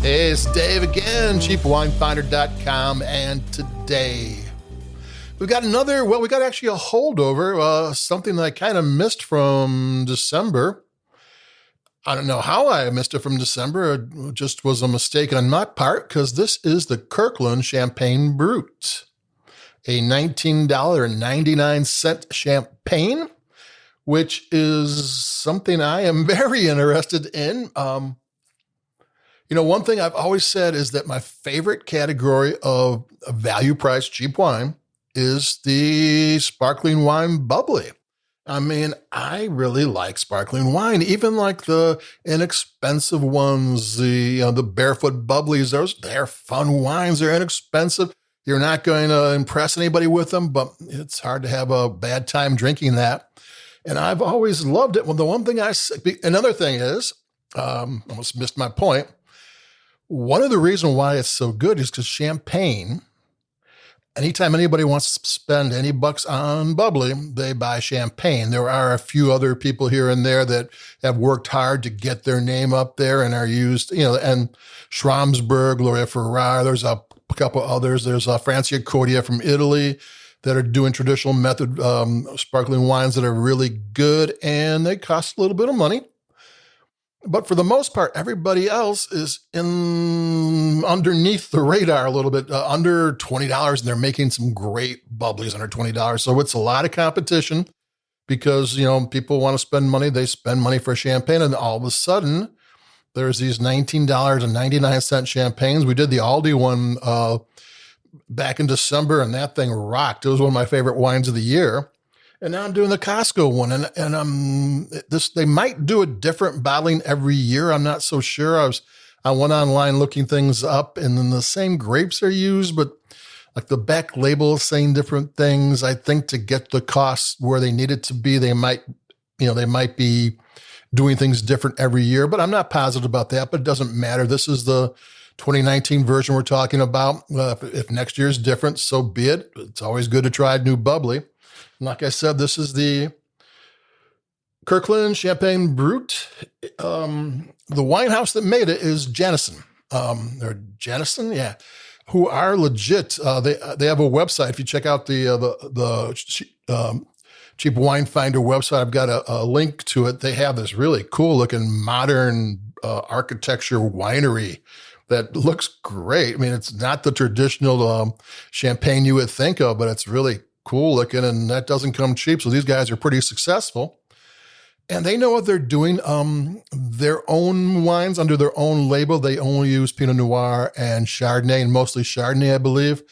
Hey, it's Dave again, cheapwinefinder.com, and today we've got we got actually a holdover, something that I kind of missed from December. I don't know how I missed it from December. It just was a mistake on my part, because this is the Kirkland Champagne Brut, a $19.99 champagne, which is something I am very interested in. One thing I've always said is that my favorite category of value price cheap wine is the sparkling wine bubbly. I mean, I really like sparkling wine, even like the inexpensive ones, the barefoot bubblies. They're fun wines. They're inexpensive. You're not going to impress anybody with them, but it's hard to have a bad time drinking that. And I've always loved it. Well, another thing is, almost missed my point. One of the reasons why it's so good is because champagne, anytime anybody wants to spend any bucks on bubbly, they buy champagne. There are a few other people here and there that have worked hard to get their name up there and are used, and Schramsberg, Gloria Ferrara, there's a couple others. There's Francia Cordia from Italy that are doing traditional method sparkling wines that are really good, and they cost a little bit of money. But for the most part, everybody else is underneath the radar a little bit, under $20, and they're making some great bubblies under $20. So it's a lot of competition because, people want to spend money. They spend money for champagne, and all of a sudden, there's these $19.99 champagnes. We did the ALDI one back in December, and that thing rocked. It was one of my favorite wines of the year. And now I'm doing the Costco one, and they might do a different bottling every year. I'm not so sure. I went online looking things up, and then the same grapes are used, but like the back label is saying different things. I think to get the costs where they need it to be, they might be doing things different every year, but I'm not positive about that. But it doesn't matter. This is the 2019 version we're talking about. If next year is different, so be it. It's always good to try a new bubbly. Like I said, this is the Kirkland Champagne Brut. The wine house that made it is Janisson. Or Janisson, yeah, who are legit. They have a website. If you check out the Cheap Wine Finder website, I've got a link to it. They have this really cool looking modern architecture winery that looks great. I mean, it's not the traditional champagne you would think of, but it's really cool looking, and that doesn't come cheap. So these guys are pretty successful, and they know what they're doing. Their own wines under their own label. They only use Pinot Noir and Chardonnay, and mostly Chardonnay, I believe.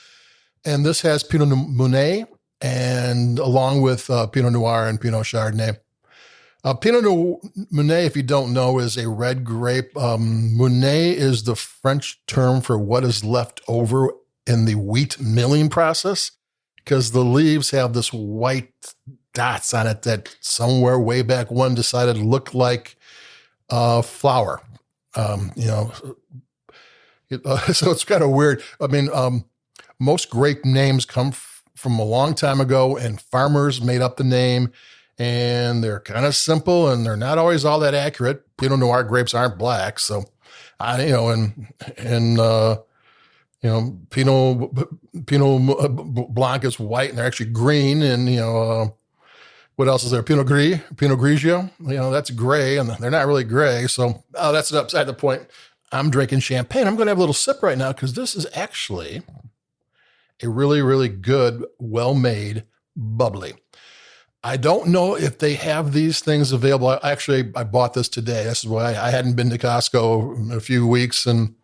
And this has Pinot Meunier, and along with Pinot Noir and Pinot Chardonnay. Pinot Meunier, if you don't know, is a red grape. Meunier is the French term for what is left over in the wheat milling process, because the leaves have this white dots on it that somewhere way back when decided to look like flour. So it's kind of weird. I mean, most grape names come from a long time ago, and farmers made up the name, and they're kind of simple, and they're not always all that accurate. Pinot Noir grapes aren't black, so Pinot Blanc is white, and they're actually green. And, what else is there? Pinot Grigio, that's gray, and they're not really gray. So that's upside the point. I'm drinking champagne. I'm going to have a little sip right now, because this is actually a really, really good, well-made bubbly. I don't know if they have these things available. I bought this today. This is why I hadn't been to Costco in a few weeks, and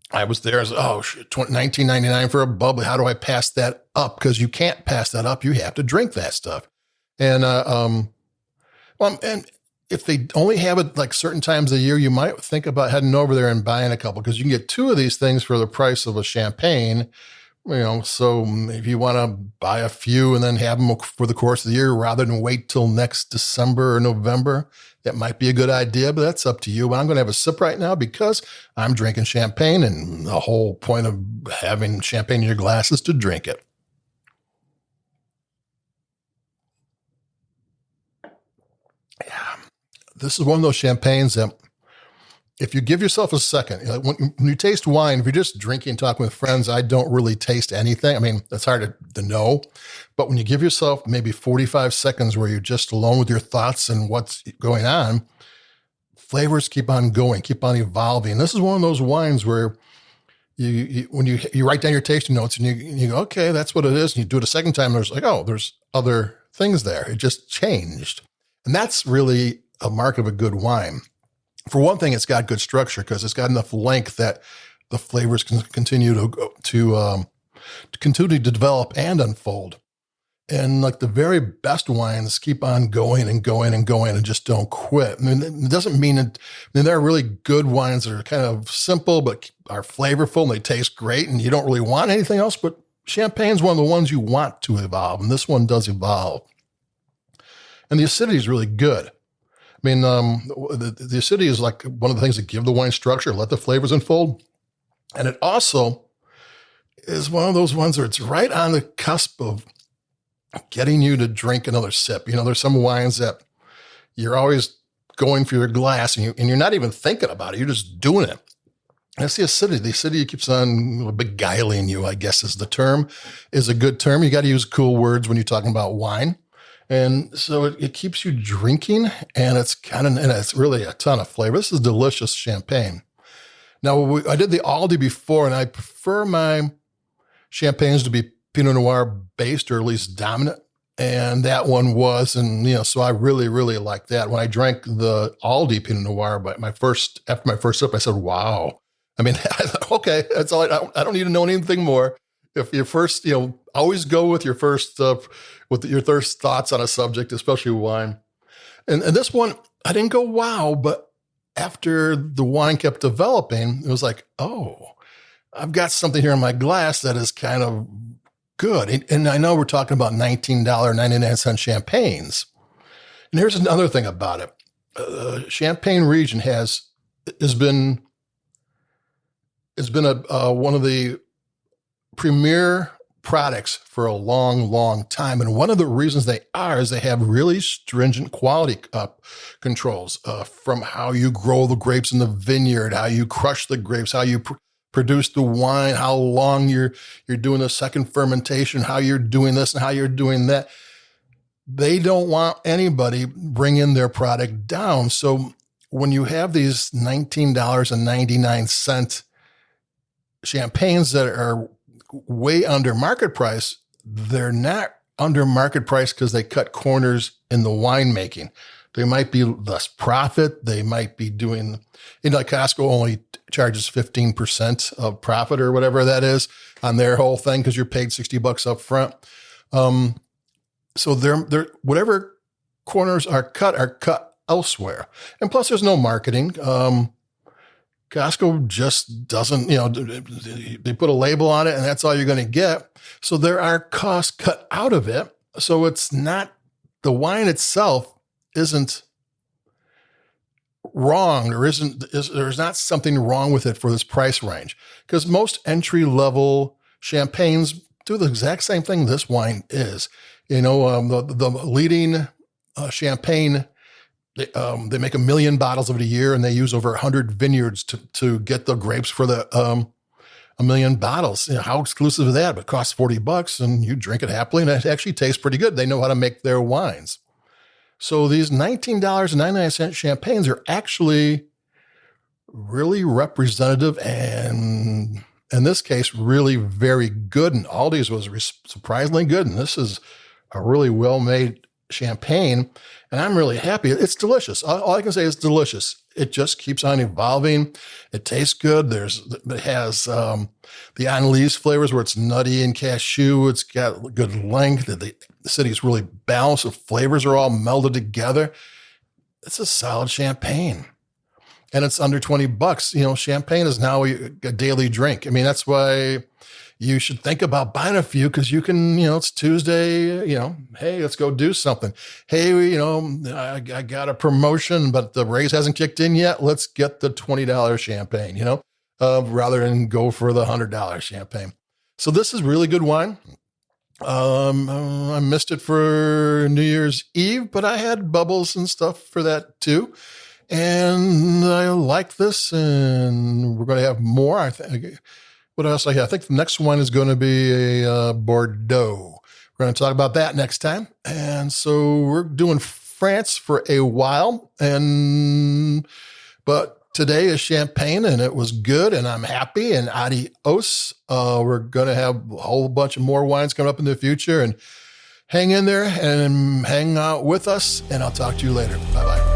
I was there. I was, $19.99 for a bubbly. How do I pass that up? Because you can't pass that up. You have to drink that stuff. And and if they only have it like certain times a year, you might think about heading over there and buying a couple, because you can get two of these things for the price of a champagne. So if you want to buy a few and then have them for the course of the year rather than wait till next December or November, that might be a good idea, but that's up to you. But I'm going to have a sip right now because I'm drinking champagne, and the whole point of having champagne in your glass is to drink it. Yeah. This is one of those champagnes that if you give yourself a second, when you taste wine, if you're just drinking, talking with friends, I don't really taste anything. I mean, it's hard to know. But when you give yourself maybe 45 seconds where you're just alone with your thoughts and what's going on, flavors keep on going, keep on evolving. This is one of those wines where when you write down your tasting notes and you go, okay, that's what it is. And you do it a second time, there's like, oh, there's other things there. It just changed. And that's really a mark of a good wine. For one thing, it's got good structure because it's got enough length that the flavors can continue to continue to develop and unfold. And like the very best wines keep on going and going and going and just don't quit. I mean, it doesn't mean it. I mean, there are really good wines that are kind of simple but are flavorful and they taste great, and you don't really want anything else. But champagne's one of the ones you want to evolve, and this one does evolve. And the acidity is really good. I mean, the acidity is like one of the things that give the wine structure, let the flavors unfold. And it also is one of those ones where it's right on the cusp of getting you to drink another sip. There's some wines that you're always going for your glass and you're not even thinking about it. You're just doing it. That's the acidity. The acidity keeps on beguiling you, I guess is the term, is a good term. You got to use cool words when you're talking about wine. And so it keeps you drinking, and it's really a ton of flavor. This is delicious champagne. Now, I did the ALDI before, and I prefer my champagnes to be Pinot Noir based, or at least dominant. And that one was, and so I really, really like that. When I drank the ALDI Pinot Noir, after my first sip, I said, wow. I mean, okay, that's all. I don't need to know anything more. If your first, always go with your first, with your first thoughts on a subject, especially wine. And this one, I didn't go wow, but after the wine kept developing, it was like, oh, I've got something here in my glass that is kind of good. And I know we're talking about $19.99 champagnes. And here's another thing about it. Champagne region has been one of the premier products for a long, long time. And one of the reasons they are is they have really stringent quality controls from how you grow the grapes in the vineyard, how you crush the grapes, how you produce the wine, how long you're doing the second fermentation, how you're doing this and how you're doing that. They don't want anybody bringing their product down. So when you have these $19.99 champagnes that are way under market price, they're not under market price because they cut corners in the winemaking. They might be less profit. They might be doing, like Costco only charges 15% of profit or whatever that is on their whole thing because you're paid $60 up front. So they're whatever corners are cut elsewhere. And plus there's no marketing. Costco just doesn't, they put a label on it and that's all you're going to get. So there are costs cut out of it. So it's not, the wine itself isn't wrong. There's not something wrong with it for this price range, because most entry level champagnes do the exact same thing this wine is. The leading champagne, they make 1 million bottles of it a year, and they use over 100 vineyards to get the grapes for the 1 million bottles. How exclusive is that? But it costs $40 and you drink it happily, and it actually tastes pretty good. They know how to make their wines. So these $19.99 champagnes are actually really representative and, in this case, really very good. And Aldi's was surprisingly good. And this is a really well-made champagne. And I'm really happy. It's delicious. All I can say is delicious. It just keeps on evolving. It tastes good. It has the Annalise flavors where it's nutty and cashew. It's got good length. The city is really balanced. The flavors are all melded together. It's a solid champagne. And it's under $20. Champagne is now a daily drink. I mean, that's why you should think about buying a few, because you can, it's Tuesday, hey, let's go do something. Hey, I got a promotion, but the raise hasn't kicked in yet. Let's get the $20 champagne, rather than go for the $100 champagne. So this is really good wine. I missed it for New Year's Eve, but I had bubbles and stuff for that too. And I like this, and we're going to have more. I think. What else? I think the next one is going to be a Bordeaux. We're going to talk about that next time. And so we're doing France for a while, but today is Champagne, and it was good, and I'm happy, and adios. We're going to have a whole bunch of more wines coming up in the future, and hang in there and hang out with us, and I'll talk to you later. Bye-bye.